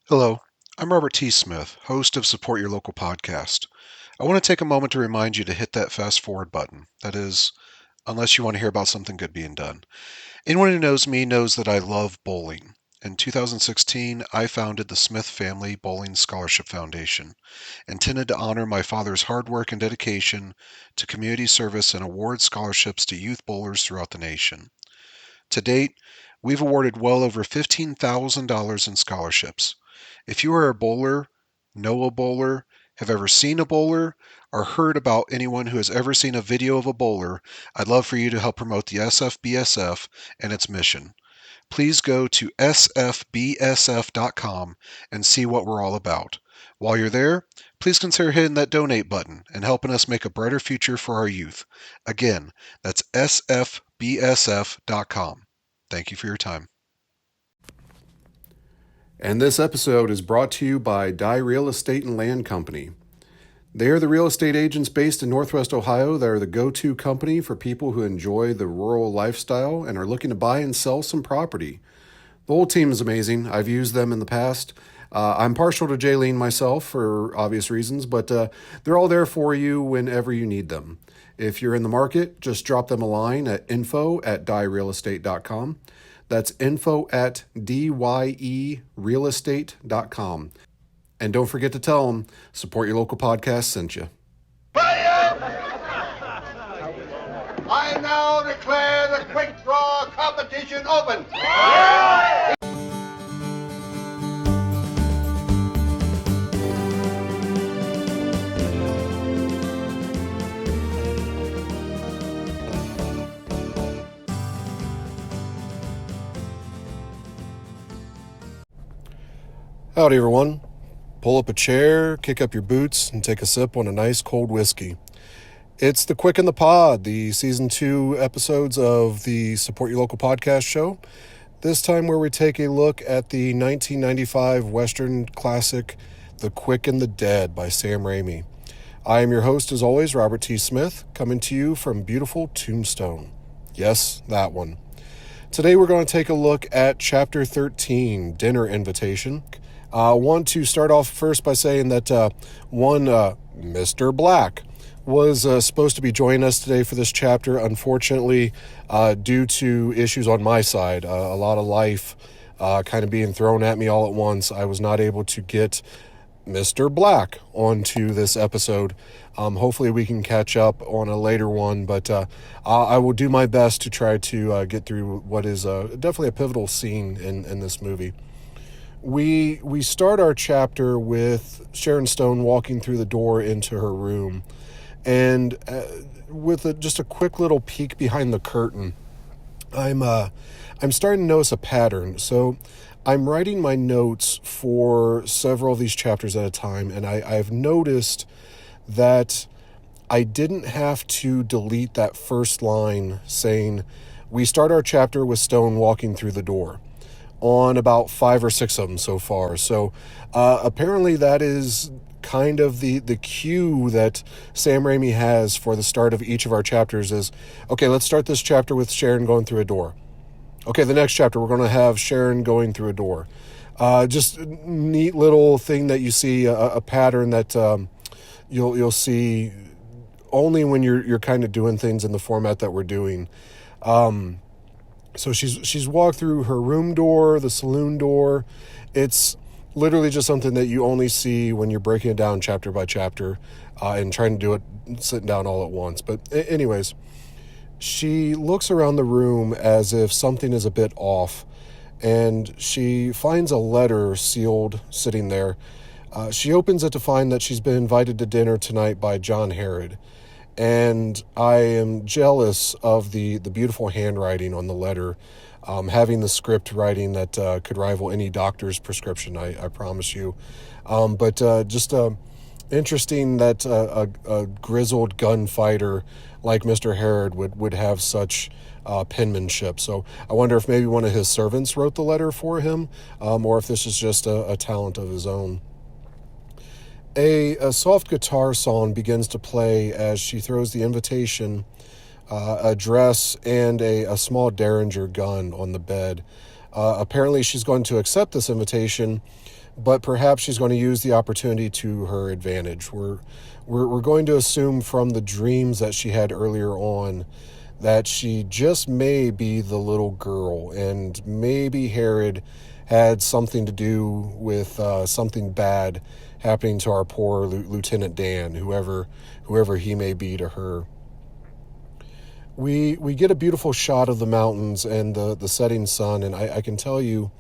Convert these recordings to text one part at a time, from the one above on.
Hello, I'm Robert T. Smith, host of Support Your Local Podcast. I want to take a moment to remind you to hit that fast forward button. That is, unless you want to hear about something good being done. Anyone who knows me knows that I love bowling. In 2016, I founded the Smith Family Bowling Scholarship Foundation, intended to honor my father's hard work and dedication to community service and award scholarships to youth bowlers throughout the nation. To date, we've awarded well over $15,000 in scholarships. If you are a bowler, know a bowler, have ever seen a bowler, or heard about anyone who has ever seen a video of a bowler, I'd love for you to help promote the SFBSF and its mission. Please go to sfbsf.com and see what we're all about. While you're there, please consider hitting that donate button and helping us make a brighter future for our youth. Again, that's sfbsf.com. Thank you for your time. And this episode is brought to you by Dye Real Estate and Land Company. They are the real estate agents based in Northwest Ohio that are the go-to company for people who enjoy the rural lifestyle and are looking to buy and sell some property. The whole team is amazing. I've used them in the past. I'm partial to Jaylene myself for obvious reasons, but they're all there for you whenever you need them. If you're in the market, just drop them a line at info@dyerealestate.com. That's info@dyerealestate.com. And don't forget to tell them Support Your Local Podcast sent you. I now declare the quick draw competition open. Howdy, everyone. Pull up a chair, kick up your boots, and take a sip on a nice cold whiskey. It's the Quick in the Pod, the Season 2 episodes of the Support Your Local Podcast show. This time where we take a look at the 1995 Western classic, The Quick and the Dead by Sam Raimi. I am your host, as always, Robert T. Smith, coming to you from beautiful Tombstone. Yes, that one. Today we're going to take a look at Chapter 13, Dinner Invitation. I want to start off first by saying that Mr. Black was supposed to be joining us today for this chapter. Unfortunately, due to issues on my side, a lot of life kind of being thrown at me all at once, I was not able to get Mr. Black onto this episode. Hopefully we can catch up on a later one, but I will do my best to try to get through what is definitely a pivotal scene in this movie. We start our chapter with Sharon Stone walking through the door into her room, and with just a quick little peek behind the curtain, I'm starting to notice a pattern. So I'm writing my notes for several of these chapters at a time, and I've noticed that I didn't have to delete that first line saying, "We start our chapter with Stone walking through the door," on about 5 or 6 of them so far. So apparently that is kind of the cue that Sam Raimi has for the start of each of our chapters is, okay, let's start this chapter with Sharon going through a door. Okay, the next chapter, we're going to have Sharon going through a door. Just a neat little thing that you see, a pattern that you'll see only when you're kind of doing things in the format that we're doing. So she's walked through her room door, the saloon door. It's literally just something that you only see when you're breaking it down chapter by chapter and trying to do it sitting down all at once. But anyways, she looks around the room as if something is a bit off, and she finds a letter sealed sitting there. She opens it to find that she's been invited to dinner tonight by John Herod. And I am jealous of the beautiful handwriting on the letter, having the script writing that could rival any doctor's prescription, I promise you. But just interesting that a grizzled gunfighter like Mr. Herod would have such penmanship. So I wonder if maybe one of his servants wrote the letter for him, or if this is just a talent of his own. A soft guitar song begins to play as she throws the invitation, a dress, and a small Derringer gun on the bed. Apparently she's going to accept this invitation, but perhaps she's going to use the opportunity to her advantage. We're going to assume from the dreams that she had earlier on that she just may be the little girl, and maybe Herod had something to do with something bad happening to our poor Lieutenant Dan, whoever he may be to her. We get a beautiful shot of the mountains and the setting sun, and I can tell you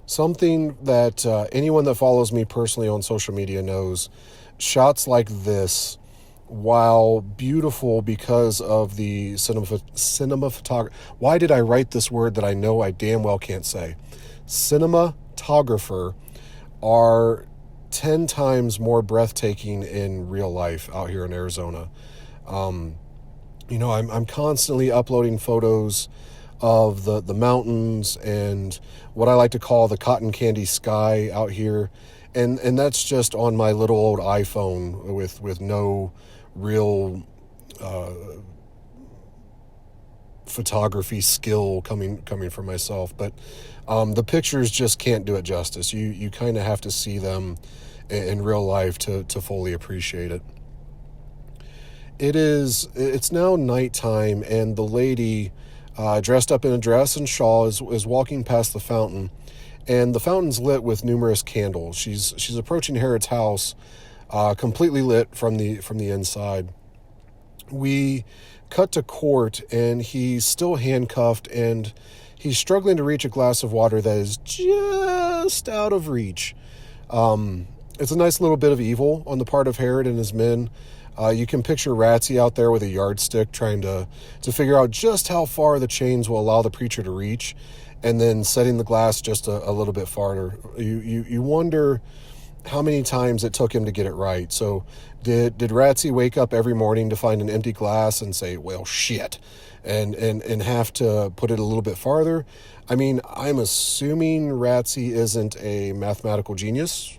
something that anyone that follows me personally on social media knows. Shots like this, while beautiful because of the cinema photography. Why did I write this word that I know I damn well can't say? Cinematographer are 10 times more breathtaking in real life out here in Arizona. I'm constantly uploading photos of the mountains and what I like to call the cotton candy sky out here. And that's just on my little old iPhone with no real photography skill coming from myself. But the pictures just can't do it justice. You kind of have to see them in real life to fully appreciate it. It's now nighttime, and the lady dressed up in a dress and shawl is walking past the fountain, and the fountain's lit with numerous candles. She's approaching Herod's house, completely lit from the inside. We cut to court, and he's still handcuffed, and he's struggling to reach a glass of water that is just out of reach. It's a nice little bit of evil on the part of Herod and his men. You can picture Ratsy out there with a yardstick trying to figure out just how far the chains will allow the preacher to reach, and then setting the glass just a little bit farther. You wonder how many times it took him to get it right. So did Ratsy wake up every morning to find an empty glass and say, well, shit, and have to put it a little bit farther? I mean, I'm assuming Ratsy isn't a mathematical genius, ?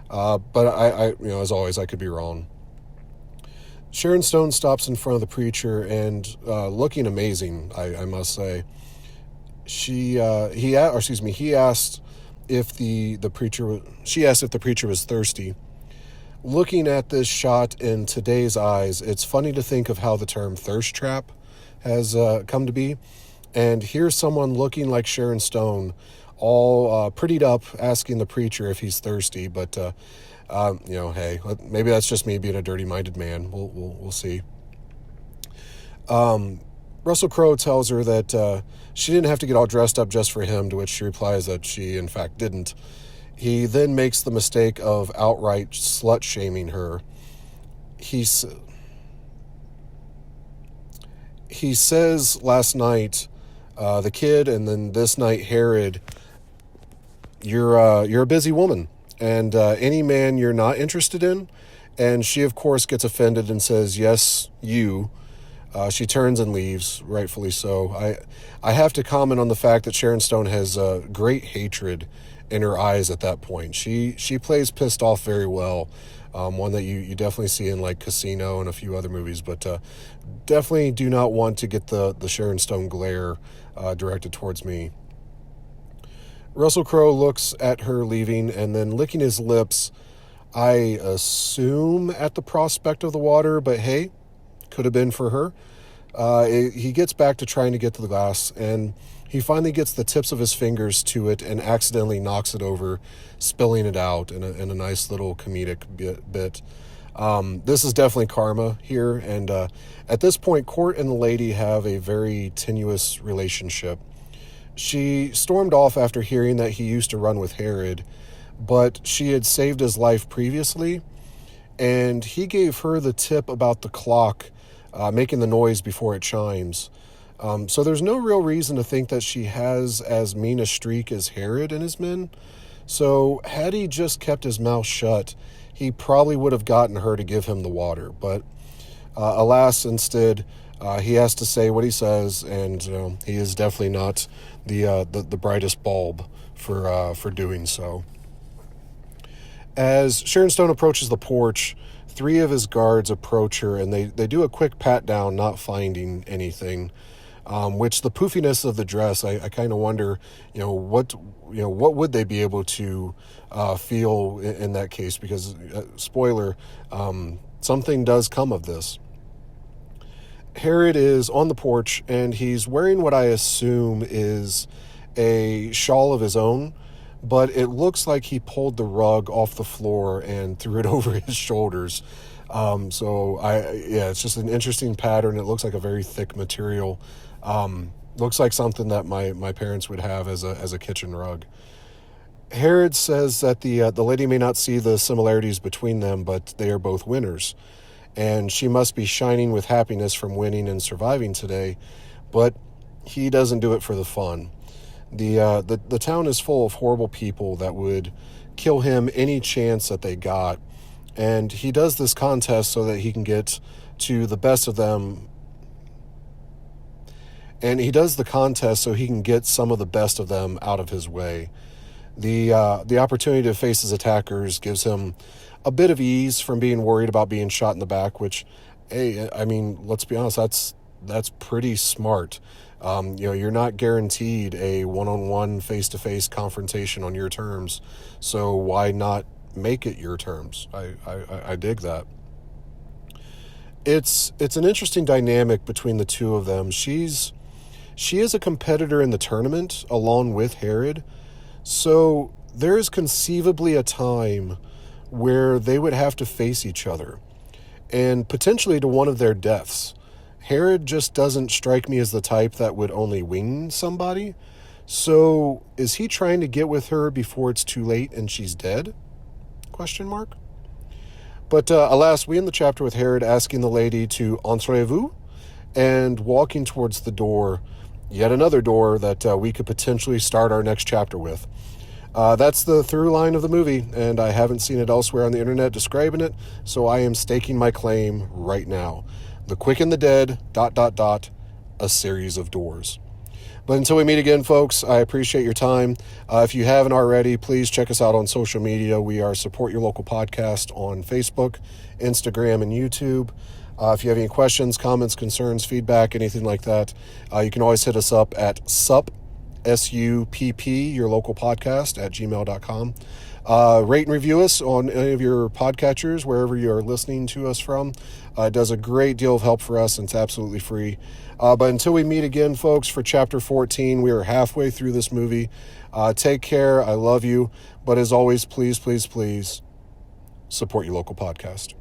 But I as always, I could be wrong. Sharon Stone stops in front of the preacher and looking amazing, I must say. He asked if the preacher was thirsty. Looking at this shot in today's eyes, it's funny to think of how the term thirst trap has come to be. And here's someone looking like Sharon Stone, all prettied up, asking the preacher if he's thirsty. But hey, maybe that's just me being a dirty-minded man. We'll see. Russell Crowe tells her that she didn't have to get all dressed up just for him, to which she replies that she, in fact, didn't. He then makes the mistake of outright slut-shaming her. He says last night, the kid, and then this night, Herod, you're a busy woman, and any man you're not interested in. And she, of course, gets offended and says, yes, you. She turns and leaves, rightfully so. I have to comment on the fact that Sharon Stone has great hatred in her eyes at that point. She plays pissed off very well, one that you definitely see in like Casino and a few other movies, but definitely do not want to get the Sharon Stone glare directed towards me. Russell Crowe looks at her leaving and then licking his lips, I assume at the prospect of the water, but hey, could have been for her. He gets back to trying to get to the glass, and he finally gets the tips of his fingers to it and accidentally knocks it over, spilling it out in a nice little comedic bit. This is definitely karma here, and at this point, Court and the lady have a very tenuous relationship. She stormed off after hearing that he used to run with Herod, but she had saved his life previously, and he gave her the tip about the clock making the noise before it chimes. So there's no real reason to think that she has as mean a streak as Herod and his men. So had he just kept his mouth shut, he probably would have gotten her to give him the water. But alas, instead, he has to say what he says, and he is definitely not the brightest bulb for doing so. As Sharon Stone approaches the porch, 3 of his guards approach her, and they do a quick pat down, not finding anything. which the poofiness of the dress, I kind of wonder, what would they be able to feel in that case? Because spoiler, something does come of this. Herod is on the porch, and he's wearing what I assume is a shawl of his own, but it looks like he pulled the rug off the floor and threw it over his shoulders. It's just an interesting pattern. It looks like a very thick material. Looks like something that my parents would have as a kitchen rug. Herod says that the lady may not see the similarities between them, but they are both winners, and she must be shining with happiness from winning and surviving today, but he doesn't do it for the fun. The town is full of horrible people that would kill him any chance that they got, and he does this contest so that he can get to the best of them. And he does the contest so he can get some of the best of them out of his way. The opportunity to face his attackers gives him a bit of ease from being worried about being shot in the back, which, hey, I mean, let's be honest, that's pretty smart. You're not guaranteed a one-on-one, face-to-face confrontation on your terms, so why not make it your terms? I dig that. It's an interesting dynamic between the two of them. She is a competitor in the tournament along with Herod, so there is conceivably a time where they would have to face each other, and potentially to one of their deaths. Herod just doesn't strike me as the type that would only wing somebody. So is he trying to get with her before it's too late and she's dead? Question mark. But alas, we end the chapter with Herod asking the lady to entrez-vous and walking towards the door, yet another door that we could potentially start our next chapter with. That's the through line of the movie, and I haven't seen it elsewhere on the internet describing it, so I am staking my claim right now. The quick and the dead, ... a series of doors. But until we meet again, folks, I appreciate your time. If you haven't already, please check us out on social media. We are Support Your Local Podcast on Facebook, Instagram, and YouTube. If you have any questions, comments, concerns, feedback, anything like that, you can always hit us up at SUPP, S-U-P-P, your local podcast, at gmail.com. Rate and review us on any of your podcatchers, wherever you're listening to us from. It does a great deal of help for us, and it's absolutely free. But until we meet again, folks, for Chapter 14, we are halfway through this movie. Take care. I love you. But as always, please, please, please support your local podcast.